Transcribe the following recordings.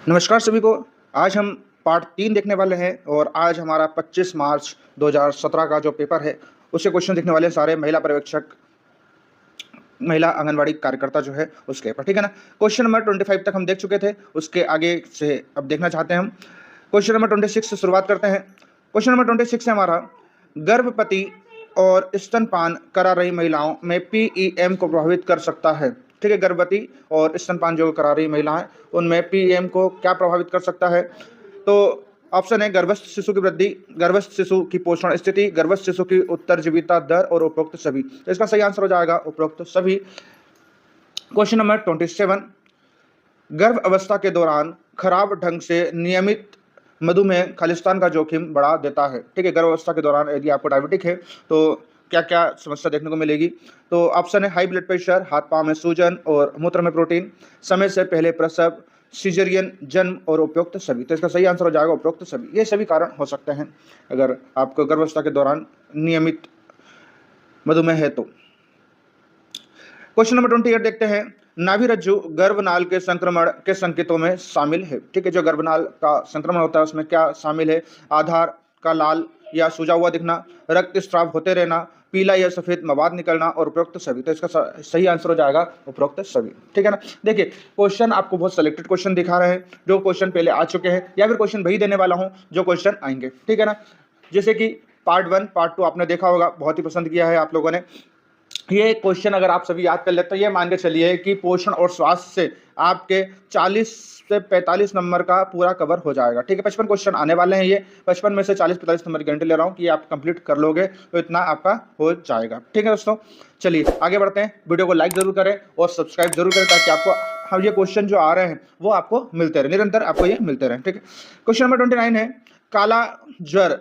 नमस्कार सभी को। आज हम पार्ट 3 देखने वाले हैं और आज हमारा 25 मार्च 2017 का जो पेपर है उससे क्वेश्चन देखने वाले हैं सारे महिला पर्यवेक्षक, महिला आंगनवाड़ी कार्यकर्ता जो है उसके पर, ठीक है ना। क्वेश्चन नंबर 25 तक हम देख चुके थे, उसके आगे से अब देखना चाहते हैं हम। क्वेश्चन नंबर 26 से शुरुआत करते हैं। क्वेश्चन नंबर 26 है हमारा, गर्भवती और स्तनपान करा रही महिलाओं में पीईएम को प्रभावित कर सकता है। ठीक है, गर्भवती और स्तनपान जो करा रही महिलाएं उनमें पीईएम को क्या प्रभावित कर सकता है? तो ऑप्शन है गर्भस्थ शिशु की वृद्धि, गर्भस्थ शिशु की पोषण स्थिति, गर्भस्थ शिशु की उत्तरजीविता दर और उपरोक्त सभी। तो इसका सही आंसर हो जाएगा उपरोक्त सभी। क्वेश्चन नंबर 27, गर्भ अवस्था के दौरान खराब ढंग से नियमित मधुमेह खालिस्तान का जोखिम बढ़ा देता है। ठीक है, गर्भ अवस्था के दौरान यदि आपको डायबिटिक है तो क्या क्या समस्या देखने को मिलेगी? तो ऑप्शन है हाई ब्लड प्रेशर, हाथ पांव में सूजन और मूत्र में प्रोटीन, समय से पहले प्रसव, सीजरियन जन्म और उपरोक्त सभी। तो इसका सही आंसर हो जाएगा उपरोक्त सभी। ये सभी कारण हो सकते हैं अगर आपको गर्भावस्था के दौरान नियमित मधुमेह है तो। क्वेश्चन नंबर 28 देखते हैं, नाभि रज्जु गर्भनाल के संक्रमण के संकेतों में शामिल है। ठीक है, जो गर्भनाल का संक्रमण होता है उसमें क्या शामिल है? आधार का लाल या सूजा हुआ दिखना, रक्त स्राव होते रहना, पीला या सफेद मवाद निकलना और उपरोक्त सभी। तो इसका सही आंसर हो जाएगा उपरोक्त सभी। ठीक है ना। देखिए, क्वेश्चन आपको बहुत सिलेक्टेड क्वेश्चन दिखा रहे हैं, जो क्वेश्चन पहले आ चुके हैं या फिर क्वेश्चन वही देने वाला हूं जो क्वेश्चन आएंगे। ठीक है ना। जैसे कि पार्ट 1 पार्ट 2 आपने देखा होगा, बहुत ही पसंद किया है आप लोगों ने। ये क्वेश्चन अगर आप सभी याद कर लेते तो ये मान के चलिए कि पोषण और स्वास्थ्य से आपके 40 से 45 नंबर का पूरा कवर हो जाएगा। ठीक है, 55 क्वेश्चन आने वाले हैं। ये 55 में से 40-45 नंबर की गारंटी ले रहा हूँ कि आप कंप्लीट कर लोगे तो इतना आपका हो जाएगा। ठीक है दोस्तों, चलिए आगे बढ़ते हैं। वीडियो को लाइक जरूर करें और सब्सक्राइब जरूर करें ताकि आपको हम ये क्वेश्चन जो आ रहे हैं वो आपको मिलते रहे, निरंतर आपको ये मिलते रहे। ठीक है, क्वेश्चन नंबर 29 है, काला ज्वर,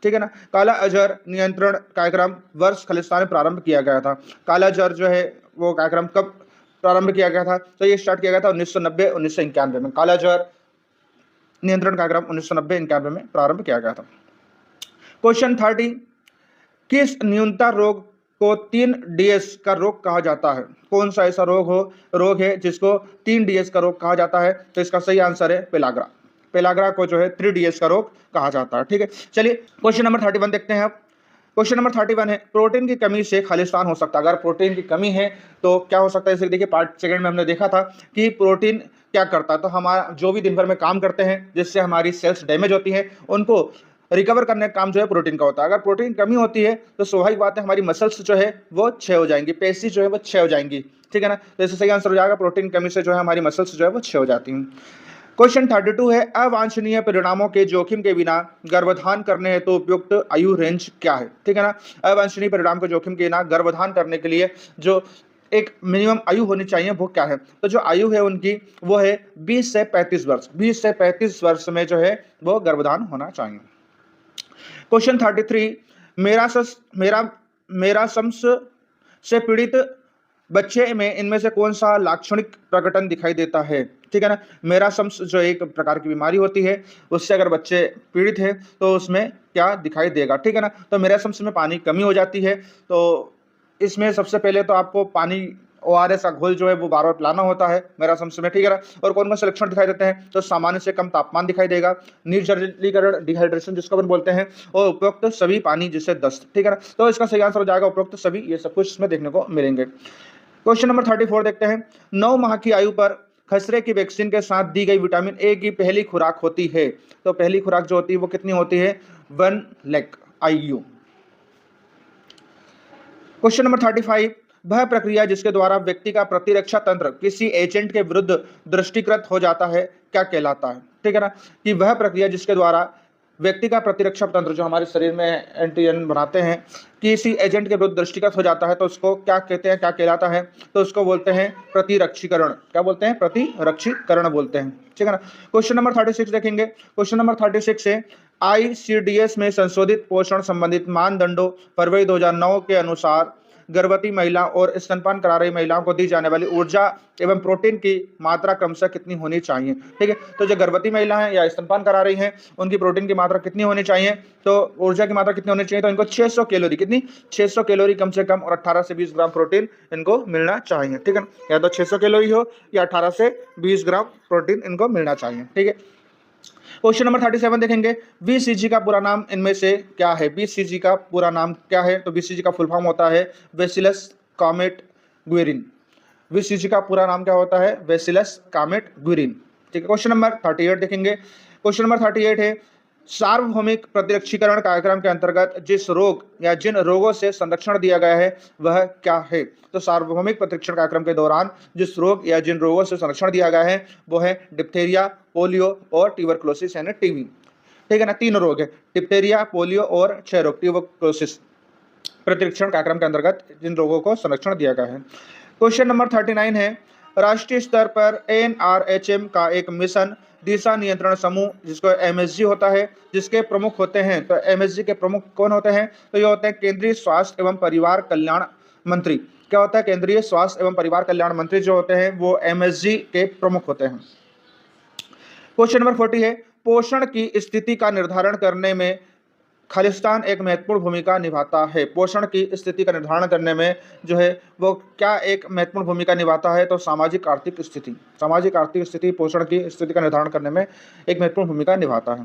ठीक है ना, काला अजहर नियंत्रण कार्यक्रम वर्ष खालिस्तान में प्रारंभ किया गया था। काला अजहर जो है वो कार्यक्रम कब प्रारंभ किया गया था? तो ये स्टार्ट किया गया था 1990-1991 में। काला अजहर नियंत्रण कार्यक्रम 1990-91 में प्रारंभ किया गया था। क्वेश्चन 30, किस न्यूनता रोग को 3DS का रोग कहा जाता है? कौन सा ऐसा रोग है जिसको 3DS का रोग कहा जाता है? तो इसका सही आंसर है पेलाग्रा। पेलाग्रा को जो है 3DS का रोग कहा जाता है। ठीक है, चलिए क्वेश्चन नंबर 31 देखते हैं। अब क्वेश्चन नंबर 31 है, प्रोटीन की कमी से खालिस्तान हो सकता है। अगर प्रोटीन की कमी है तो क्या हो सकता है? जैसे देखिए पार्ट 2 में हमने देखा था कि प्रोटीन क्या करता है। तो हमारा जो भी दिन भर में काम करते हैं जिससे हमारी सेल्स डैमेज होती है उनको रिकवर करने का काम जो है प्रोटीन का होता है। अगर प्रोटीन की कमी होती है तो स्वाभाविक बात है हमारी मसल्स जो है वो क्षय हो जाएंगी, पेशी जो है वो क्षय हो जाएंगी। ठीक है ना, तो इससे सही आंसर हो जाएगा प्रोटीन कमी से जो है हमारी मसल्स जो है वो क्षय हो जाती हैं। क्वेश्चन 32 है, अवांछनीय परिणामों के जोखिम के बिना गर्भधान करने हेतु उपयुक्त आयु रेंज क्या है? ठीक है ना, अवांछनीय परिणाम के जोखिम के बिना गर्भधान करने के लिए जो एक मिनिमम आयु होनी चाहिए वो क्या है? तो जो आयु है उनकी वो है 20 से 35 वर्ष। 20 से 35 वर्ष में जो है वो गर्भधान होना चाहिए। क्वेश्चन 33, मेरासम्स से पीड़ित बच्चे में इनमें से कौन सा लाक्षणिक प्रकटन दिखाई देता है? ठीक है ना, मेरासम्स जो एक प्रकार की बीमारी होती है उससे अगर बच्चे पीड़ित है तो उसमें क्या दिखाई देगा? ठीक है ना, तो मेरासम्स में पानी कमी हो जाती है। तो इसमें सबसे पहले तो आपको पानी ORS का घोल जो है वो बार बार पिलाना होता है मेरासम्स में। ठीक है ना, और कौन कौन से लक्षण दिखाई देते हैं? तो सामान्य से कम तापमान दिखाई देगा, निर्जलीकरण डिहाइड्रेशन जिसको अपन बोलते हैं, और उपरोक्त सभी पानी जिससे दस्त। ठीक है ना, तो इसका सही आंसर हो जाएगा उपरोक्त सभी। ये सब कुछ इसमें देखने को मिलेंगे। क्वेश्चन नंबर 34 देखते हैं, 9 माह की आयु पर खसरे की वैक्सीन के साथ दी गई विटामिन ए की पहली खुराक होती है। तो पहली खुराक जो होती है वो कितनी होती है? 1 लाख IU। क्वेश्चन नंबर 35, वह प्रक्रिया जिसके द्वारा व्यक्ति का प्रतिरक्षा तंत्र किसी एजेंट के विरुद्ध दृष्टिकृत हो जाता है क्या कहलाता है? ठीक है ना, कि वह प्रक्रिया जिसके द्वारा व्यक्ति का प्रतिरक्षा तंत्र जो हमारे शरीर में एंटीजन बनाते हैं किसी एजेंट के विरुद्ध दृष्टिगत हो जाता है तो उसको क्या कहते हैं, क्या कहलाता है? तो उसको बोलते हैं प्रतिरक्षीकरण। क्या बोलते हैं? प्रतिरक्षीकरण बोलते हैं। ठीक है ना। क्वेश्चन नंबर 36 देखेंगे। क्वेश्चन नंबर 36 से ICDS में संशोधित पोषण संबंधित मानदंडों फरवरी 2009 के अनुसार गर्भवती महिला और स्तनपान करा रही महिलाओं को दी जाने वाली ऊर्जा एवं प्रोटीन की मात्रा क्रमशः कितनी होनी चाहिए। ठीक है, तो जो गर्भवती महिला है या स्तनपान करा रही हैं उनकी प्रोटीन की मात्रा कितनी होनी चाहिए, तो ऊर्जा की मात्रा कितनी होनी चाहिए, तो इनको 600 कैलोरी, कितनी 600 कैलोरी कम से कम, और 18 से 20 ग्राम प्रोटीन इनको मिलना चाहिए। ठीक है, या तो 600 कैलोरी हो या 18 से 20 ग्राम प्रोटीन इनको मिलना चाहिए। ठीक है, क्वेश्चन नंबर 37 देखेंगे, बीसीजी का पूरा नाम इनमें से क्या है। बीसीजी का पूरा नाम क्या है, तो बीसीजी का फुल फॉर्म होता है बेसिलस कॉमेट ग्विरिन। बीसीजी का पूरा नाम क्या होता है, बेसिलस कॉमेट ग्विरिन। ठीक है, क्वेश्चन नंबर 38 देखेंगे। क्वेश्चन नंबर 38 है, सार्वभौमिक प्रतिरक्षीकरण कार्यक्रम के अंतर्गत जिस रोग या जिन रोगों से संरक्षण दिया गया है वह क्या है। तो सार्वभौमिक प्रतिरक्षण कार्यक्रम के दौरान जिस रोग या जिन रोगों से संरक्षण दिया गया है वो है डिप्थीरिया, पोलियो और ट्यूबरकुलोसिस यानी टीबी। ठीक है ना, तीन रोग है, डिप्थीरिया, पोलियो और क्षय रोग, ट्यूबरकुलोसिस। प्रतिरक्षण कार्यक्रम के अंतर्गत जिन रोगों को संरक्षण दिया गया है। क्वेश्चन नंबर 39 है, राष्ट्रीय स्तर पर एनआरएचएम का एक मिशन दिशा नियंत्रण समूह जिसको एमएसजी होता है, जिसके प्रमुख होते हैं, तो एमएसजी के प्रमुख कौन होते हैं, तो ये होते हैं केंद्रीय स्वास्थ्य एवं परिवार कल्याण मंत्री। क्या होता है, केंद्रीय स्वास्थ्य एवं परिवार कल्याण मंत्री जो होते हैं वो एमएसजी के प्रमुख होते हैं। क्वेश्चन नंबर 40 है, पोषण की स्थिति का निर्धारण करने में खालिस्तान एक महत्वपूर्ण भूमिका निभाता है। पोषण की स्थिति का निर्धारण करने में जो है वो क्या एक महत्वपूर्ण भूमिका निभाता है, तो सामाजिक आर्थिक स्थिति, सामाजिक आर्थिक स्थिति पोषण की स्थिति का निर्धारण करने में एक महत्वपूर्ण भूमिका निभाता है।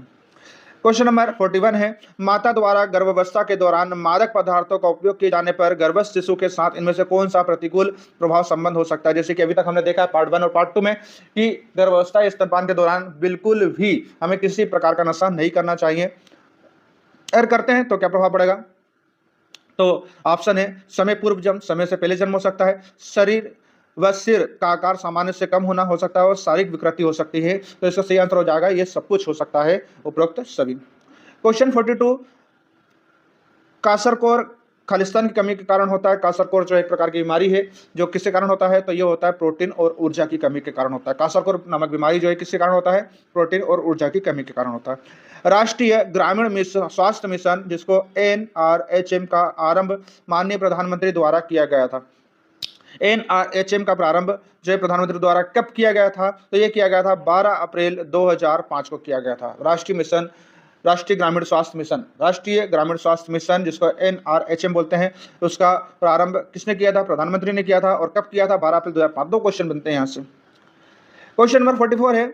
क्वेश्चन नंबर 41 है, माता द्वारा गर्भावस्था के दौरान मादक पदार्थों का उपयोग किए जाने पर गर्भस्थ शिशु के साथ इनमें से कौन सा प्रतिकूल प्रभाव संबंध हो सकता है। जैसे कि अभी तक हमने देखा है पार्ट 1 और पार्ट 2 में कि गर्भावस्था स्तनपान के दौरान बिल्कुल भी हमें किसी प्रकार का नशा नहीं करना चाहिए। अगर करते हैं तो क्या प्रभाव पड़ेगा, तो ऑप्शन है समय पूर्व जन्म, समय से पहले जन्म हो सकता है, शरीर व सिर का आकार सामान्य से कम होना हो सकता है और शारीरिक विकृति हो सकती है। तो इसका सही आंसर हो जाएगा ये सब कुछ हो सकता है उपरोक्त सभी। क्वेश्चन 42, कासरकोर खालिस्तान की कमी के कारण होता है। कासरकोर जो एक प्रकार की बीमारी है जो किसके कारण होता है, तो ये होता है प्रोटीन और ऊर्जा की कमी के कारण होता है। कासरकोर नामक बीमारी जो है किसके कारण होता है, प्रोटीन और ऊर्जा की कमी के कारण होता है। राष्ट्रीय ग्रामीण मिशन स्वास्थ्य मिशन जिसको एनआरएचएम का आरंभ माननीय प्रधानमंत्री द्वारा किया गया था। एनआरएचएम का प्रारंभ जो है प्रधानमंत्री द्वारा कब किया गया था, तो ये किया गया था 12 अप्रैल 2005 को किया गया था। राष्ट्रीय मिशन, राष्ट्रीय ग्रामीण स्वास्थ्य मिशन, राष्ट्रीय ग्रामीण स्वास्थ्य मिशन जिसको एनआरएचएम बोलते हैं, उसका प्रारंभ किसने किया था, प्रधानमंत्री ने किया था। और कब किया था, 12 अप्रैल 2005। दो क्वेश्चन बनते हैं यहाँ से। क्वेश्चन नंबर 44 है,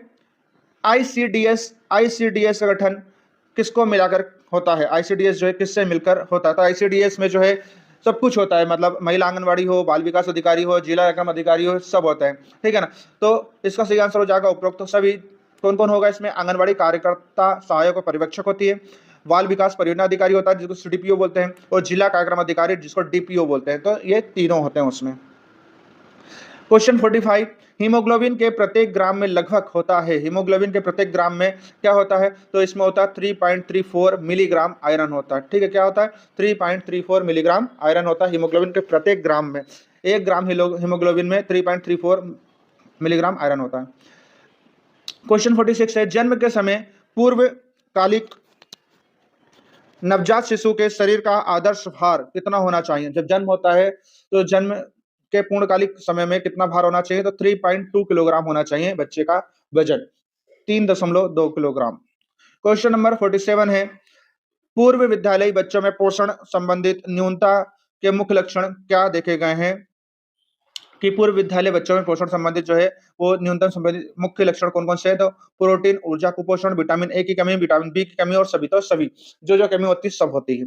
आईसीडीएस, आईसीडीएस का गठन किसको मिलाकर होता है। आईसीडीएस जो है किससे मिलकर होता है, तो आईसीडीएस में जो है सब कुछ होता है, मतलब महिला आंगनवाड़ी हो, बाल विकास अधिकारी हो, जिला कार्यक्रम अधिकारी हो, सब होता है। ठीक है ना, तो इसका सही आंसर हो जाएगा उपरोक्त सभी। कौन कौन होगा इसमें, आंगनवाड़ी कार्यकर्ता सहायक और पर्यवेक्षक होती है, बाल विकास परियोजना अधिकारी होता है जिसको सीडीपीओ बोलते हैं, और जिला कार्यक्रम अधिकारी जिसको डीपीओ बोलते हैं। तो ये तीनों होते हैं उसमें। क्वेश्चन 45, हीमोग्लोबिन के प्रत्येक ग्राम में लगभग होता है, हीमोग्लोबिन के प्रत्येक ग्राम में क्या होता है, तो इसमें होता है 3.34 मिलीग्राम आयरन होता है। ठीक है, क्या होता है, 3.34 मिलीग्राम आयरन होता है हीमोग्लोबिन के प्रत्येक ग्राम में। 1 ग्राम हीमोग्लोबिन में 3.34 मिलीग्राम आयरन होता है। क्वेश्चन 46 है, जन्म के समय पूर्वकालिक नवजात शिशु के शरीर का आदर्श भार कितना होना चाहिए। जब जन्म होता है तो जन्म के पूर्णकालिक समय में कितना भार होना चाहिए, तो 3.2 किलोग्राम होना चाहिए बच्चे का वजन, 3.2 किलोग्राम। क्वेश्चन नंबर 47 है, पूर्व विद्यालयी बच्चों में पोषण संबंधित न्यूनता के मुख्य लक्षण क्या देखे गए हैं, कि पूर्व विद्यालय बच्चों में पोषण संबंधित जो है वो न्यूनतम संबंधित मुख्य लक्षण कौन कौन से है, तो प्रोटीन, ऊर्जा कुपोषण, विटामिन ए की कमी, विटामिन बी की कमी और सभी, तो सभी जो कमी होती है सब होती है।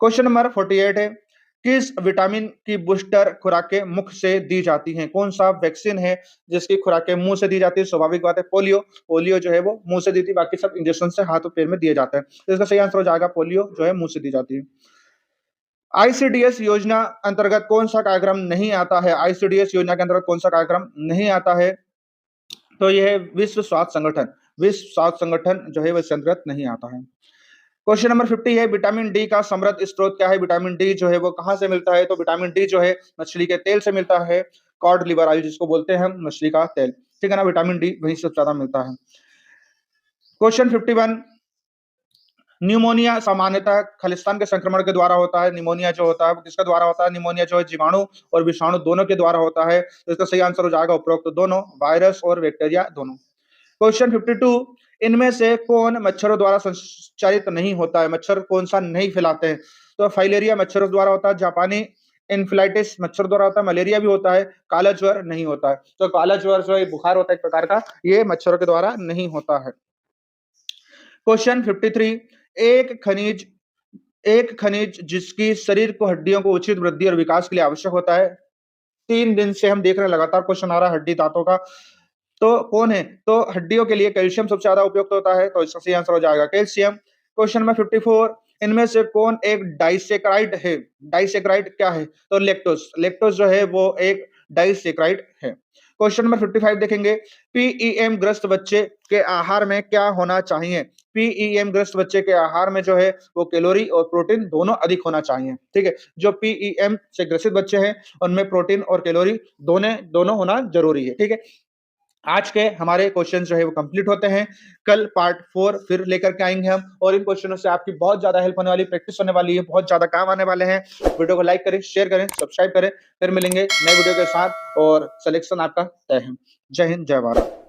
क्वेश्चन नंबर 48 है, किस विटामिन की बूस्टर खुराकें मुख से दी जाती हैं, कौन सा वैक्सीन है जिसकी खुराकें मुंह से दी जाती है। स्वाभाविक बात है पोलियो, पोलियो जो है वो मुंह से दी थी, बाकी सब इंजेक्शन से हाथ और पैर में दिए जाते हैं। तो इसका सही आंसर हो जाएगा पोलियो जो है मुंह से दी जाती है। आईसीडीएस योजना अंतर्गत कौन सा कार्यक्रम नहीं आता है, आईसीडीएस योजना के अंतर्गत कौन सा कार्यक्रम नहीं आता है, तो यह है विश्व स्वास्थ्य संगठन, विश्व स्वास्थ्य संगठन जो है वह इसके अंतर्गत नहीं आता है। क्वेश्चन नंबर 50 है, विटामिन डी का समृद्ध स्रोत क्या है। विटामिन डी जो है वो कहां से मिलता है, तो विटामिन डी जो है मछली के तेल से मिलता है, कॉड लिवर ऑयल जिसको बोलते हैं हम, मछली का तेल। ठीक है ना, विटामिन डी वहीं से ज्यादा मिलता है। क्वेश्चन 51, न्यूमोनिया सामान्यतः खलिस्तान के संक्रमण के द्वारा होता है। निमोनिया जो होता है वो किसके द्वारा होता है? निमोनिया जो है जीवाणु और विषाणु दोनों के द्वारा होता है। तो इसका सही आंसर हो जाएगा उपरोक्त दोनों, वायरस और बैक्टीरिया दोनों। क्वेश्चन 52, इनमें से कौन मच्छरों द्वारा संचारित नहीं होता है? मच्छर कौन सा नहीं फैलाते हैं? तो फाइलेरिया मच्छरों द्वारा होता है, जापानी इन्फ्लाइटिस मच्छर द्वारा होता है, मलेरिया भी होता है, काला ज्वर नहीं होता है। तो काला ज्वर जो है बुखार होता है एक प्रकार का, ये मच्छरों के द्वारा नहीं होता है। क्वेश्चन 53, एक खनिज जिसकी शरीर को हड्डियों को उचित वृद्धि और विकास के लिए आवश्यक होता है। 3 दिन से हम देख रहे हैं लगातार क्वेश्चन आ रहा है हड्डी दांतों का, तो कौन है? तो हड्डियों के लिए कैल्शियम सबसे ज्यादा उपयुक्त होता है, तो इसका सही आंसर हो जाएगा कैल्शियम। क्वेश्चन नंबर 54, इनमें से कौन एक डाइसेक्राइड है? डाइसेक्राइड क्या है? तो लेक्टोज, लेक्टोज जो है वो एक डाइसेक्राइड है। क्वेश्चन नंबर 55 देखेंगे, पीईएम ग्रस्त बच्चे के आहार में क्या होना चाहिए? पीईएम ग्रस्त बच्चे के आहार में जो है वो कैलोरी और प्रोटीन दोनों अधिक होना चाहिए। ठीक है, जो पीईएम से ग्रसित बच्चे हैं उनमें प्रोटीन और कैलोरी दोनों होना जरूरी है। ठीक है, आज के हमारे क्वेश्चन जो है वो कंप्लीट होते हैं। कल पार्ट 4 फिर लेकर के आएंगे हम, और इन क्वेश्चनों से आपकी बहुत ज्यादा हेल्प होने वाली, प्रैक्टिस होने वाली है, बहुत ज्यादा काम आने वाले हैं। वीडियो को लाइक करें, शेयर करें, सब्सक्राइब करें। फिर मिलेंगे नए वीडियो के साथ और सिलेक्शन आपका तय है। जय हिंद, जय भारत।